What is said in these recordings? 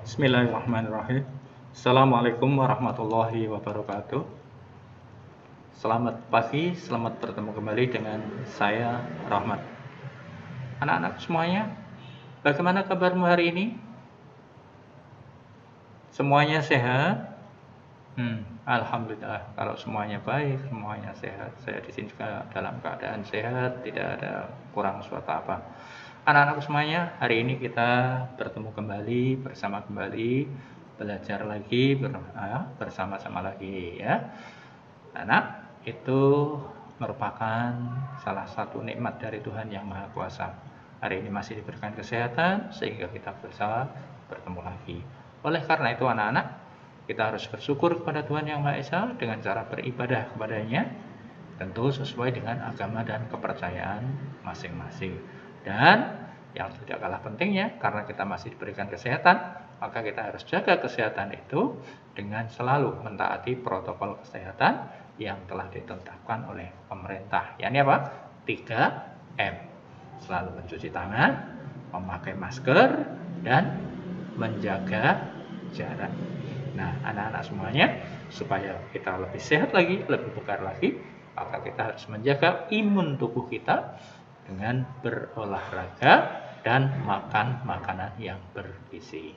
Bismillahirrahmanirrahim. Assalamualaikum warahmatullahi wabarakatuh. Selamat pagi, selamat bertemu kembali dengan saya Rahmat. Anak-anak semuanya, bagaimana kabarmu hari ini? Semuanya sehat? Alhamdulillah, kalau semuanya baik, semuanya sehat. Saya di sini juga dalam keadaan sehat, tidak ada kurang suatu apa. Anak-anak semuanya, hari ini kita bertemu kembali, bersama kembali, belajar lagi, bersama-sama lagi ya. Anak, itu merupakan salah satu nikmat dari Tuhan Yang Maha Kuasa. Hari ini masih diberikan kesehatan sehingga kita bisa bertemu lagi. Oleh karena itu anak-anak, kita harus bersyukur kepada Tuhan Yang Maha Esa dengan cara beribadah kepadanya, tentu sesuai dengan agama dan kepercayaan masing-masing. Dan yang tidak kalah pentingnya, karena kita masih diberikan kesehatan, maka kita harus jaga kesehatan itu dengan selalu mentaati protokol kesehatan yang telah ditetapkan oleh pemerintah. Yakni apa? 3M. Selalu mencuci tangan, memakai masker, dan menjaga jarak. Nah, anak-anak semuanya, supaya kita lebih sehat lagi, lebih bugar lagi, maka kita harus menjaga imun tubuh kita dengan berolahraga dan makan makanan yang bergizi.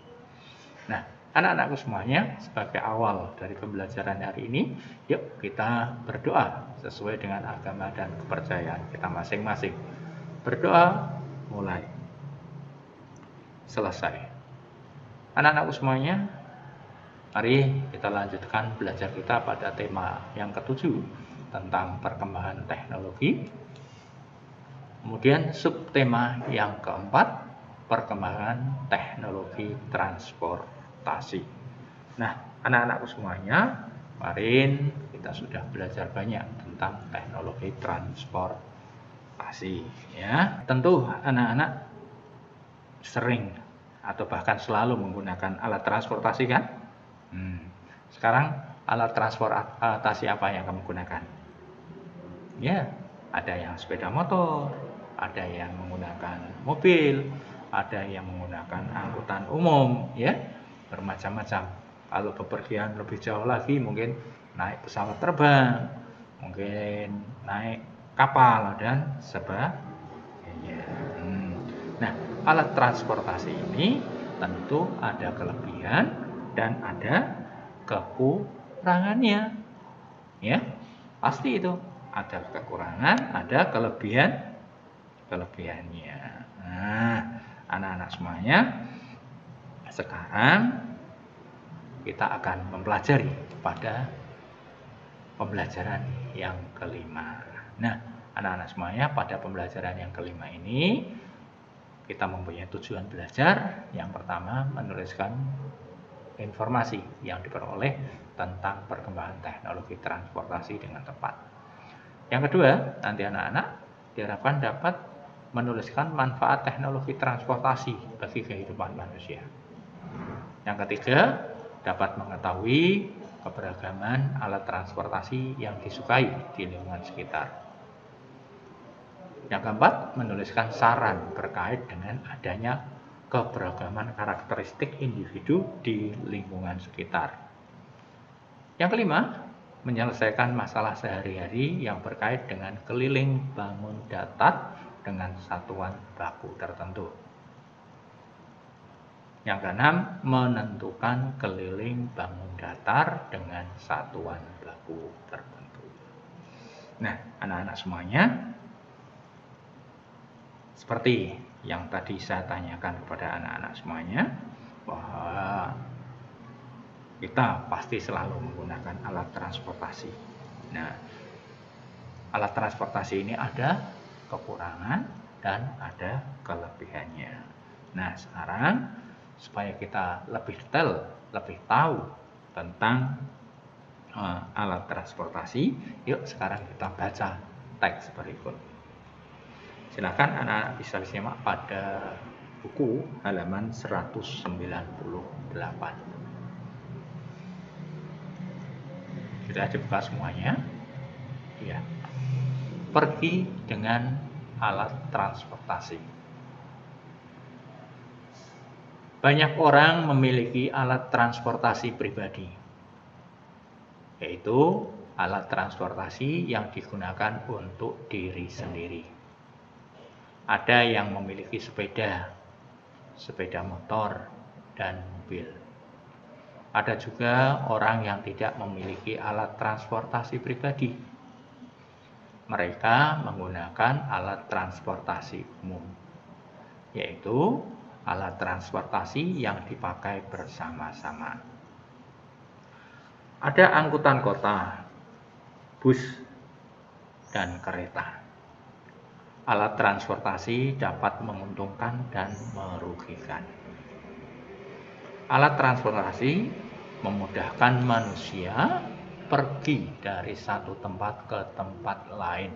Nah, anak-anakku semuanya, sebagai awal dari pembelajaran hari ini, yuk kita berdoa sesuai dengan agama dan kepercayaan kita masing-masing. Berdoa mulai. Selesai. Anak-anakku semuanya, mari kita lanjutkan belajar kita pada tema yang ketujuh tentang perkembangan teknologi. Kemudian subtema yang keempat, perkembangan teknologi transportasi. Nah, anak-anakku semuanya, kemarin kita sudah belajar banyak tentang teknologi transportasi ya. Tentu anak-anak sering atau bahkan selalu menggunakan alat transportasi kan? Sekarang alat transportasi apa yang kamu gunakan? Ya, ada yang sepeda motor, ada yang menggunakan mobil, ada yang menggunakan angkutan umum, ya, bermacam-macam. Kalau bepergian lebih jauh lagi mungkin naik pesawat terbang, mungkin naik kapal dan sebagainya. Nah, alat transportasi ini tentu ada kelebihan dan ada kekurangannya. Ya, pasti itu ada kekurangan, ada kelebihannya. Nah, anak-anak semuanya, sekarang kita akan mempelajari pada pembelajaran yang kelima. Nah, anak-anak semuanya, pada pembelajaran yang kelima ini kita mempunyai tujuan belajar. Yang pertama, menuliskan informasi yang diperoleh tentang perkembangan teknologi transportasi dengan tepat. Yang kedua, nanti anak-anak diharapkan dapat menuliskan manfaat teknologi transportasi bagi kehidupan manusia. Yang ketiga, dapat mengetahui keberagaman alat transportasi yang disukai di lingkungan sekitar. Yang keempat, menuliskan saran terkait dengan adanya keberagaman karakteristik individu di lingkungan sekitar. Yang kelima, menyelesaikan masalah sehari-hari yang terkait dengan keliling bangun datar dengan satuan baku tertentu. Yang keenam, menentukan keliling bangun datar dengan satuan baku tertentu. Nah, anak-anak semuanya, seperti yang tadi saya tanyakan kepada anak-anak semuanya, bahwa kita pasti selalu menggunakan alat transportasi. Nah, alat transportasi ini ada kekurangan dan ada kelebihannya. Nah, sekarang supaya kita lebih detail, lebih tahu tentang alat transportasi, yuk sekarang kita baca teks berikut. Silakan anak-anak bisa disimak pada buku halaman 198. Sudah dibuka semuanya? Ya. Pergi dengan alat transportasi. Banyak orang memiliki alat transportasi pribadi, yaitu alat transportasi yang digunakan untuk diri sendiri. Ada yang memiliki sepeda, sepeda motor, dan mobil. Ada juga orang yang tidak memiliki alat transportasi pribadi. Mereka menggunakan alat transportasi umum, yaitu alat transportasi yang dipakai bersama-sama. Ada angkutan kota, bus, dan kereta. Alat transportasi dapat menguntungkan dan merugikan. Alat transportasi memudahkan manusia pergi dari satu tempat ke tempat lain.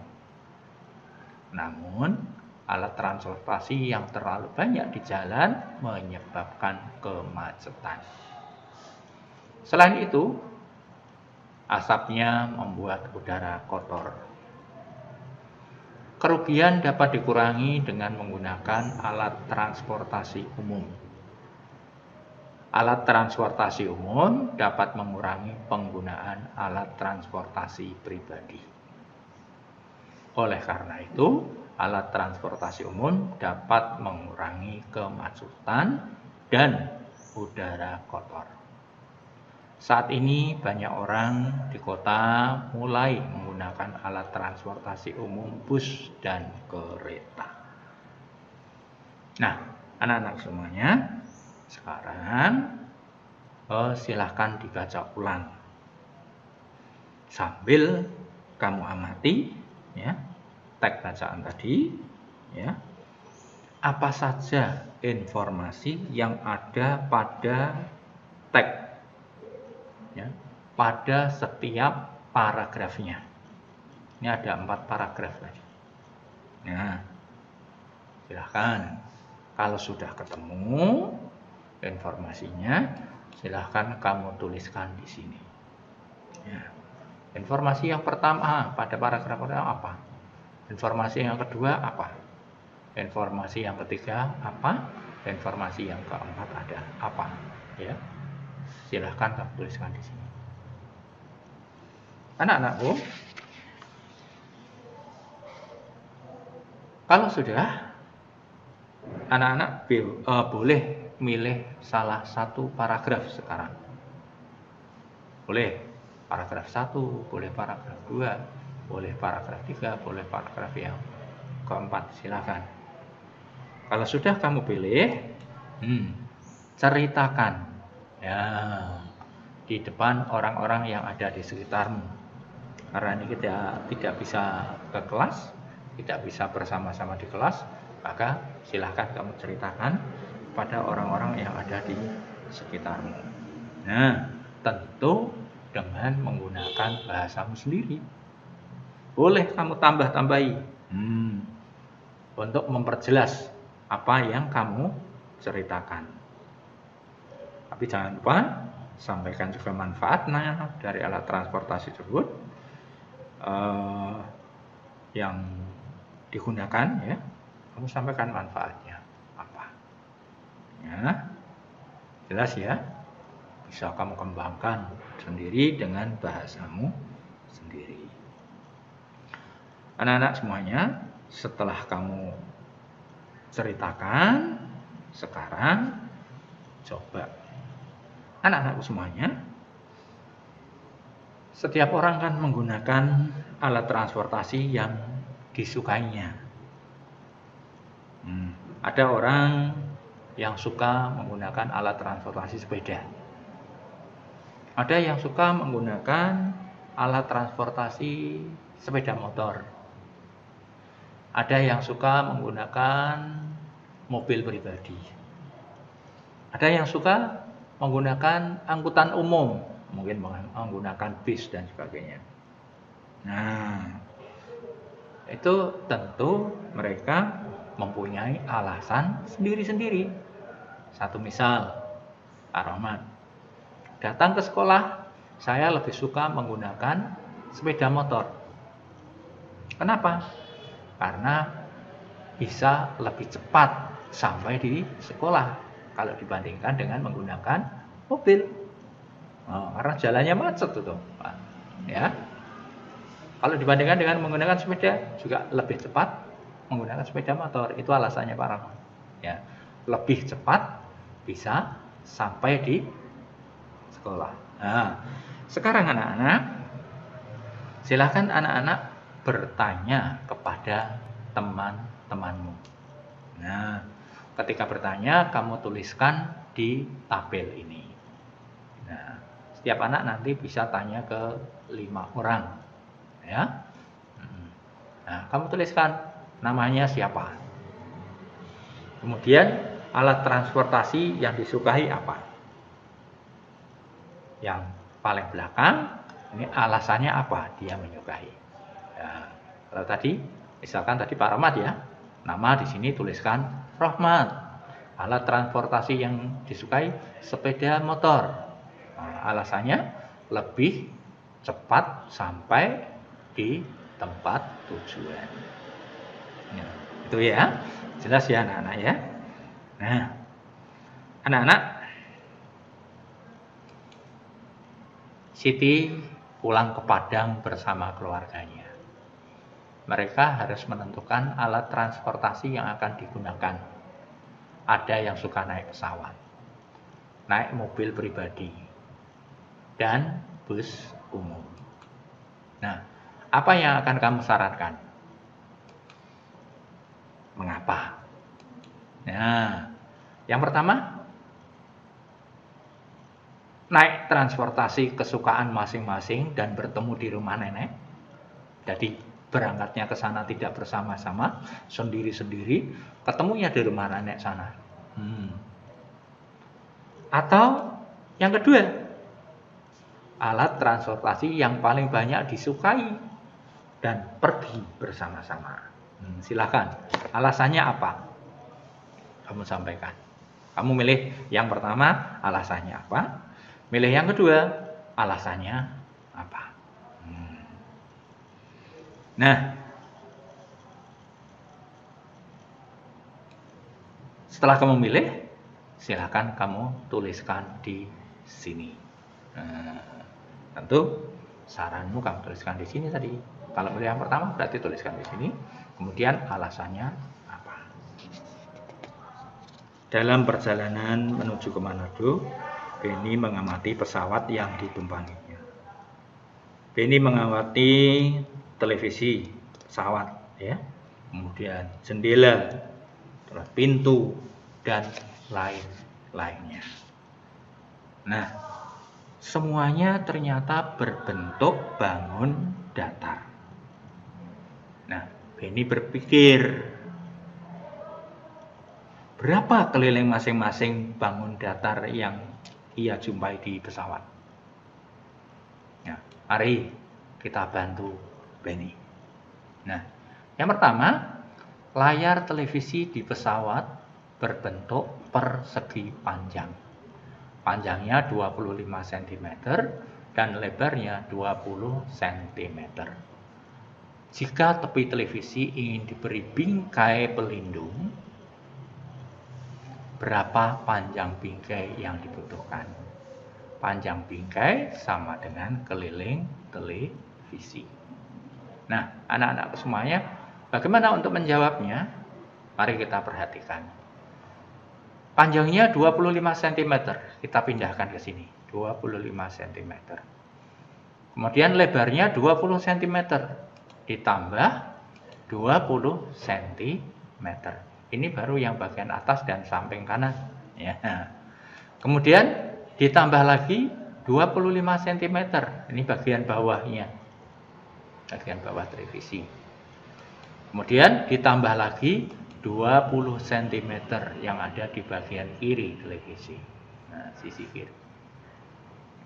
Namun, alat transportasi yang terlalu banyak di jalan menyebabkan kemacetan. Selain itu, asapnya membuat udara kotor. Kerugian dapat dikurangi dengan menggunakan alat transportasi umum. Alat transportasi umum dapat mengurangi penggunaan alat transportasi pribadi. Oleh karena itu, alat transportasi umum dapat mengurangi kemacetan dan udara kotor. Saat ini banyak orang di kota mulai menggunakan alat transportasi umum bus dan kereta. Nah, anak-anak semuanya, sekarang silahkan dibaca ulang sambil kamu amati ya teks bacaan tadi ya. Apa saja informasi yang ada pada teks ya, pada setiap paragrafnya. Ini ada 4 paragraf tadi. Nah, silahkan kalau sudah ketemu informasinya, silahkan kamu tuliskan di sini. Ya. Informasi yang pertama pada paragraf pertama apa? Informasi yang kedua apa? Informasi yang ketiga apa? Informasi yang keempat ada apa? Ya, silahkan kamu tuliskan di sini. Anak-anakku, kalau sudah, anak-anak boleh milih salah satu paragraf sekarang. Boleh paragraf 1, boleh paragraf 2, boleh paragraf 3, boleh paragraf yang keempat, silakan. Kalau sudah kamu pilih, ceritakan ya di depan orang-orang yang ada di sekitarmu. Karena ini kita tidak bisa ke kelas, tidak bisa bersama-sama di kelas, maka silakan kamu ceritakan pada orang-orang yang ada di sekitarmu. Nah, tentu dengan menggunakan bahasamu sendiri. Boleh kamu tambah-tambahi untuk memperjelas apa yang kamu ceritakan. Tapi jangan lupa sampaikan juga manfaatnya dari alat transportasi tersebut yang digunakan ya. Kamu sampaikan manfaatnya apa. Ya, jelas ya, bisa kamu kembangkan sendiri dengan bahasamu sendiri. Anak-anak semuanya, setelah kamu ceritakan, sekarang coba anak-anakku semuanya, setiap orang kan menggunakan alat transportasi yang disukainya. Ada orang yang suka menggunakan alat transportasi sepeda. Ada yang suka menggunakan alat transportasi sepeda motor. Ada yang suka menggunakan mobil pribadi. Ada yang suka menggunakan angkutan umum, mungkin menggunakan bis dan sebagainya. Nah, itu tentu mereka mempunyai alasan sendiri-sendiri. Satu misal, Pak Rahmat, datang ke sekolah, saya lebih suka menggunakan sepeda motor. Kenapa? Karena bisa lebih cepat sampai di sekolah. kalau dibandingkan dengan menggunakan mobil. Karena jalannya macet itu, Pak. Ya. Kalau dibandingkan dengan menggunakan sepeda juga lebih cepat menggunakan sepeda motor. Itu alasannya Pak Rahman. Ya. Lebih cepat bisa sampai di sekolah. Nah, sekarang anak-anak, silakan anak-anak bertanya kepada teman-temanmu. Nah, ketika bertanya, kamu tuliskan di tabel ini. Nah, setiap anak nanti bisa tanya ke 5 orang. Ya. Nah, kamu tuliskan namanya siapa. Kemudian alat transportasi yang disukai apa. Yang paling belakang, ini alasannya apa dia menyukai. Ya, kalau tadi, misalkan tadi Pak Rahmat ya, nama di sini tuliskan Rahmat. Alat transportasi yang disukai sepeda motor. Nah, alasannya lebih cepat sampai di tempat tujuan. Ya, itu ya, jelas ya anak-anak ya. Nah, anak-anak, Siti pulang ke Padang bersama keluarganya. Mereka harus menentukan alat transportasi yang akan digunakan. Ada yang suka naik pesawat, naik mobil pribadi, dan bus umum. Nah, apa yang akan kamu sarankan? Mengapa? Nah, yang pertama, naik transportasi kesukaan masing-masing dan bertemu di rumah nenek. Jadi berangkatnya ke sana tidak bersama-sama, sendiri-sendiri, ketemunya di rumah nenek sana. Atau yang kedua, alat transportasi yang paling banyak disukai dan pergi bersama-sama. Silakan, alasannya apa? Kamu sampaikan. Kamu milih yang pertama, alasannya apa? Milih yang kedua, alasannya apa? Nah, setelah kamu milih, silakan kamu tuliskan di sini. Tentu saranmu kamu tuliskan di sini tadi. Kalau milih yang pertama berarti tuliskan di sini. Kemudian alasannya apa? Dalam perjalanan menuju ke Manado, Beni mengamati pesawat yang ditumpanginya. Beni mengamati televisi pesawat, ya, kemudian jendela, terus pintu dan lain-lainnya. Nah, semuanya ternyata berbentuk bangun datar. Nah, Beni berpikir, berapa keliling masing-masing bangun datar yang ia jumpai di pesawat? Ya, mari kita bantu Beni. Nah, yang pertama, layar televisi di pesawat berbentuk persegi panjang. Panjangnya 25 cm dan lebarnya 20 cm. Jika tepi televisi ingin diberi bingkai pelindung, berapa panjang bingkai yang dibutuhkan? Panjang bingkai sama dengan keliling televisi. Nah, anak-anak semuanya, bagaimana untuk menjawabnya? Mari kita perhatikan. Panjangnya 25 cm, kita pindahkan ke sini, 25 cm. Kemudian lebarnya 20 cm, ditambah 20 cm. Ini baru yang bagian atas dan samping kanan. Ya. Kemudian ditambah lagi 25 cm, ini bagian bawahnya, bagian bawah televisi. Kemudian ditambah lagi 20 cm yang ada di bagian kiri televisi. Nah, sisi kiri.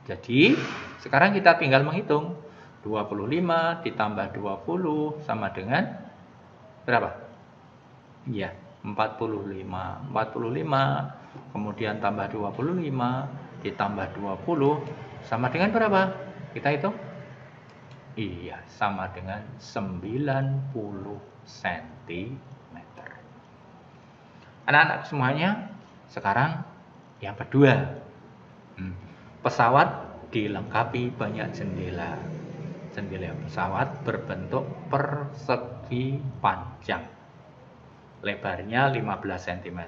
Jadi, sekarang kita tinggal menghitung. 25 ditambah 20 sama dengan berapa? Iya, 45. 45, kemudian tambah 25, ditambah 20, sama dengan berapa? Kita hitung? Iya, sama dengan 90 cm. Anak-anak semuanya, sekarang Yang kedua, pesawat dilengkapi banyak jendela. Jendela pesawat berbentuk persegi panjang. Lebarnya 15 cm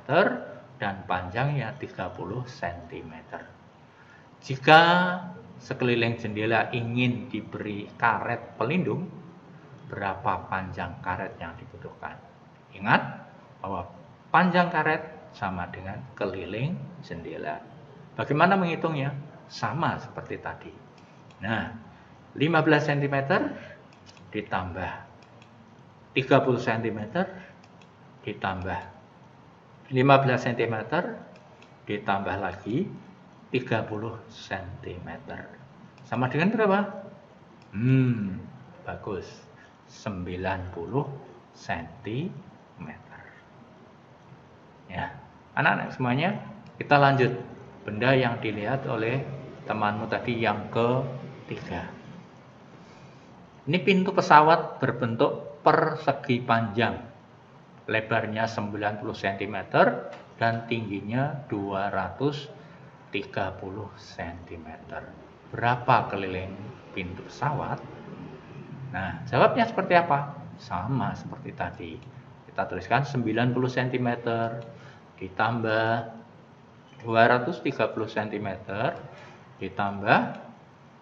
dan panjangnya 30 cm. Jika sekeliling jendela ingin diberi karet pelindung, berapa panjang karet yang dibutuhkan? Ingat bahwa panjang karet sama dengan keliling jendela. Bagaimana menghitungnya? Sama seperti tadi. Nah, 15 cm ditambah 30 cm ditambah 15 cm ditambah lagi 30 cm. Sama dengan berapa? Bagus. 90 cm. Ya, anak-anak semuanya, kita lanjut. Benda yang dilihat oleh temanmu tadi yang ketiga. Ini pintu pesawat berbentuk persegi panjang. Lebarnya 90 cm dan tingginya 230 cm. Berapa keliling pintu pesawat? Nah, jawabnya seperti apa? Sama seperti tadi. Kita tuliskan 90 cm ditambah 230 cm ditambah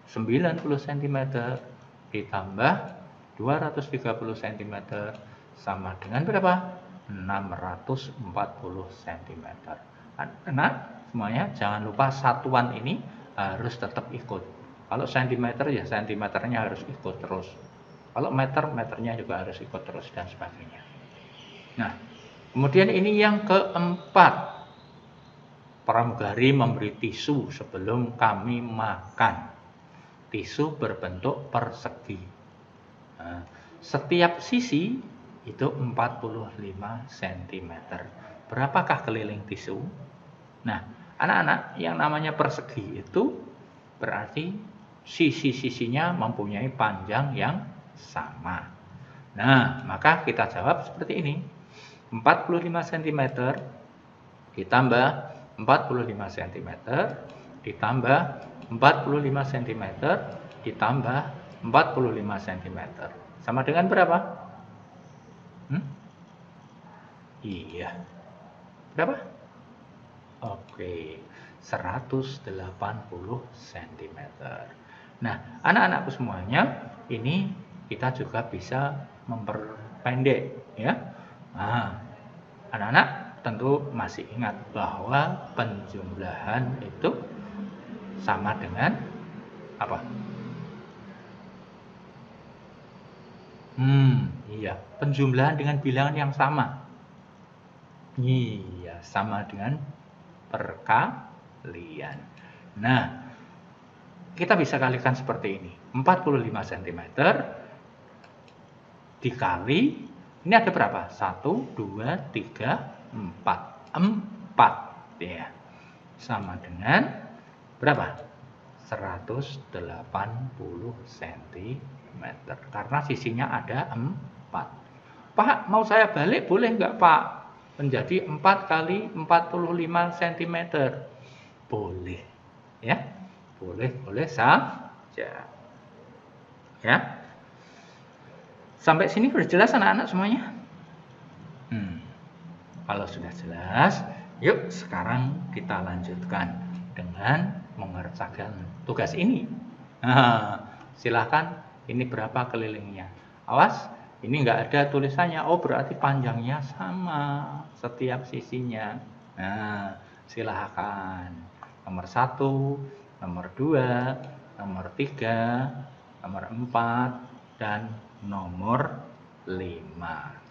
90 cm ditambah 230 cm sama dengan berapa? 640 cm. Anak semuanya jangan lupa satuan ini harus tetap ikut. Kalau sentimeter ya sentimeternya harus ikut terus. Kalau meter, meternya juga harus ikut terus dan sebagainya. Nah, kemudian ini yang keempat. Pramugari memberi tisu sebelum kami makan. Tisu berbentuk persegi. Nah, setiap sisi itu 45 cm. Berapakah keliling tisu? Nah, anak-anak, yang namanya persegi itu berarti sisi-sisinya mempunyai panjang yang sama. Nah, maka kita jawab seperti ini. 45 cm ditambah 45 cm ditambah 45 cm ditambah 45 cm. Sama dengan berapa? Iya. Berapa? Oke, 180 cm. Nah, anak-anakku semuanya, ini kita juga bisa memperpendek ya. Nah, anak-anak tentu masih ingat bahwa penjumlahan itu sama dengan apa? Iya, penjumlahan dengan bilangan yang sama. Iya, sama dengan perkalian. Nah, kita bisa kalikan seperti ini. 45 cm dikali, ini ada berapa? 1, 2, 3, 4. 4 ya. Sama dengan berapa? 180 cm. Karena sisinya ada 4. Pak, mau saya balik boleh nggak Pak? Menjadi 4 kali 45 cm. Boleh. Ya. Boleh saja. Ya. Sampai sini sudah jelas anak-anak semuanya? Kalau sudah jelas, yuk sekarang kita lanjutkan dengan mengerjakan tugas ini. Nah, silakan, ini berapa kelilingnya? Awas, ini nggak ada tulisannya. Oh, berarti panjangnya sama setiap sisinya. Nah, silakan. Nomor 1, nomor 2, nomor 3, nomor 4, dan nomor 5.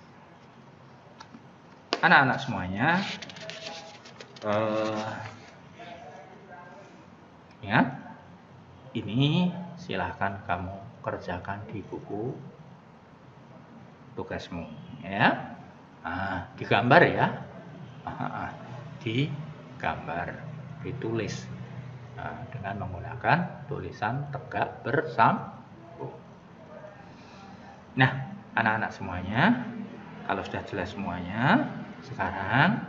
Anak-anak semuanya, ya, ini silahkan kamu kerjakan di buku tugasmu, ya. Digambar ya, digambar, ditulis dengan menggunakan tulisan tegak bersambung. Nah, anak-anak semuanya, kalau sudah jelas semuanya, sekarang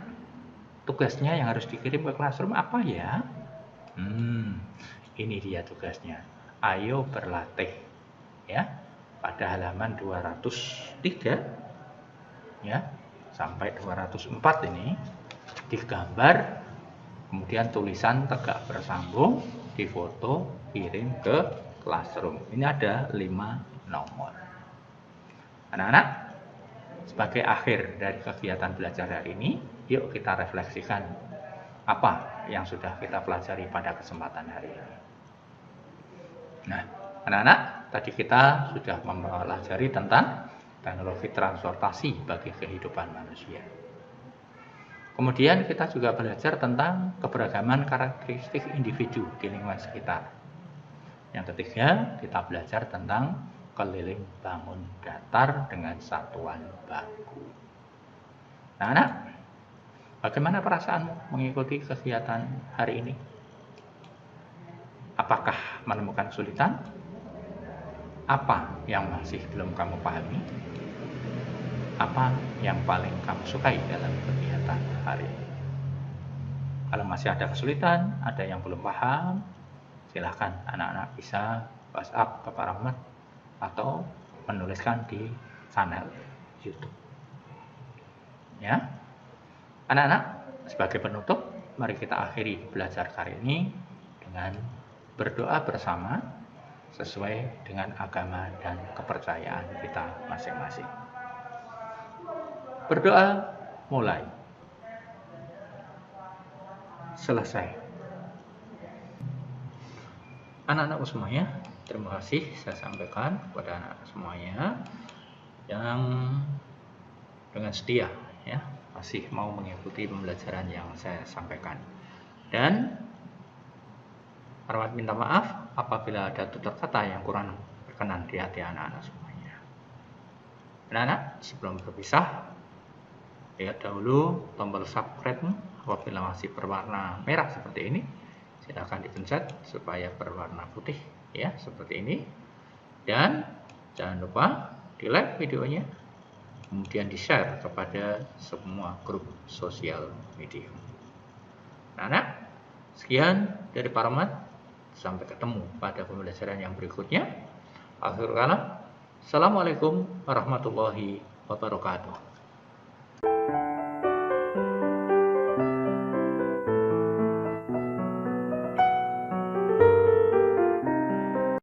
tugasnya yang harus dikirim ke Classroom apa ya? Ini dia tugasnya. Ayo berlatih ya. Pada halaman 203 ya sampai 204 ini digambar, kemudian tulisan tegak bersambung, difoto, kirim ke Classroom. Ini ada 5 nomor. Anak-anak, sebagai akhir dari kegiatan belajar hari ini, yuk kita refleksikan apa yang sudah kita pelajari pada kesempatan hari ini. Nah, anak-anak, tadi kita sudah mempelajari tentang teknologi transportasi bagi kehidupan manusia. Kemudian kita juga belajar tentang keberagaman karakteristik individu di lingkungan sekitar. Yang ketiga, kita belajar tentang keliling bangun datar dengan satuan baku. Nah, anak, bagaimana perasaanmu mengikuti kegiatan hari ini? Apakah menemukan kesulitan? Apa yang masih belum kamu pahami? Apa yang paling kamu sukai dalam kegiatan hari ini? Kalau masih ada kesulitan, ada yang belum paham, silahkan anak-anak bisa WhatsApp ke Pak Rahmat atau menuliskan di channel YouTube. Ya, anak-anak, sebagai penutup, mari kita akhiri belajar kali ini dengan berdoa bersama sesuai dengan agama dan kepercayaan kita masing-masing. Berdoa mulai. Selesai. Anak-anakku semuanya, terima kasih saya sampaikan kepada anak-anak semuanya yang dengan setia ya masih mau mengikuti pembelajaran yang saya sampaikan. Dan Rahmat minta maaf apabila ada tutur kata yang kurang berkenan di hati anak-anak semuanya. Anak-anak, sebelum berpisah, lihat dahulu tombol subscribe. Apabila masih berwarna merah seperti ini, silakan dipencet supaya berwarna putih ya seperti ini. Dan jangan lupa di like videonya, kemudian di share kepada semua grup sosial media. Anak-anak, sekian dari Pak Rahmat. Sampai ketemu pada pembelajaran yang berikutnya. Akhir kata, assalamualaikum warahmatullahi wabarakatuh.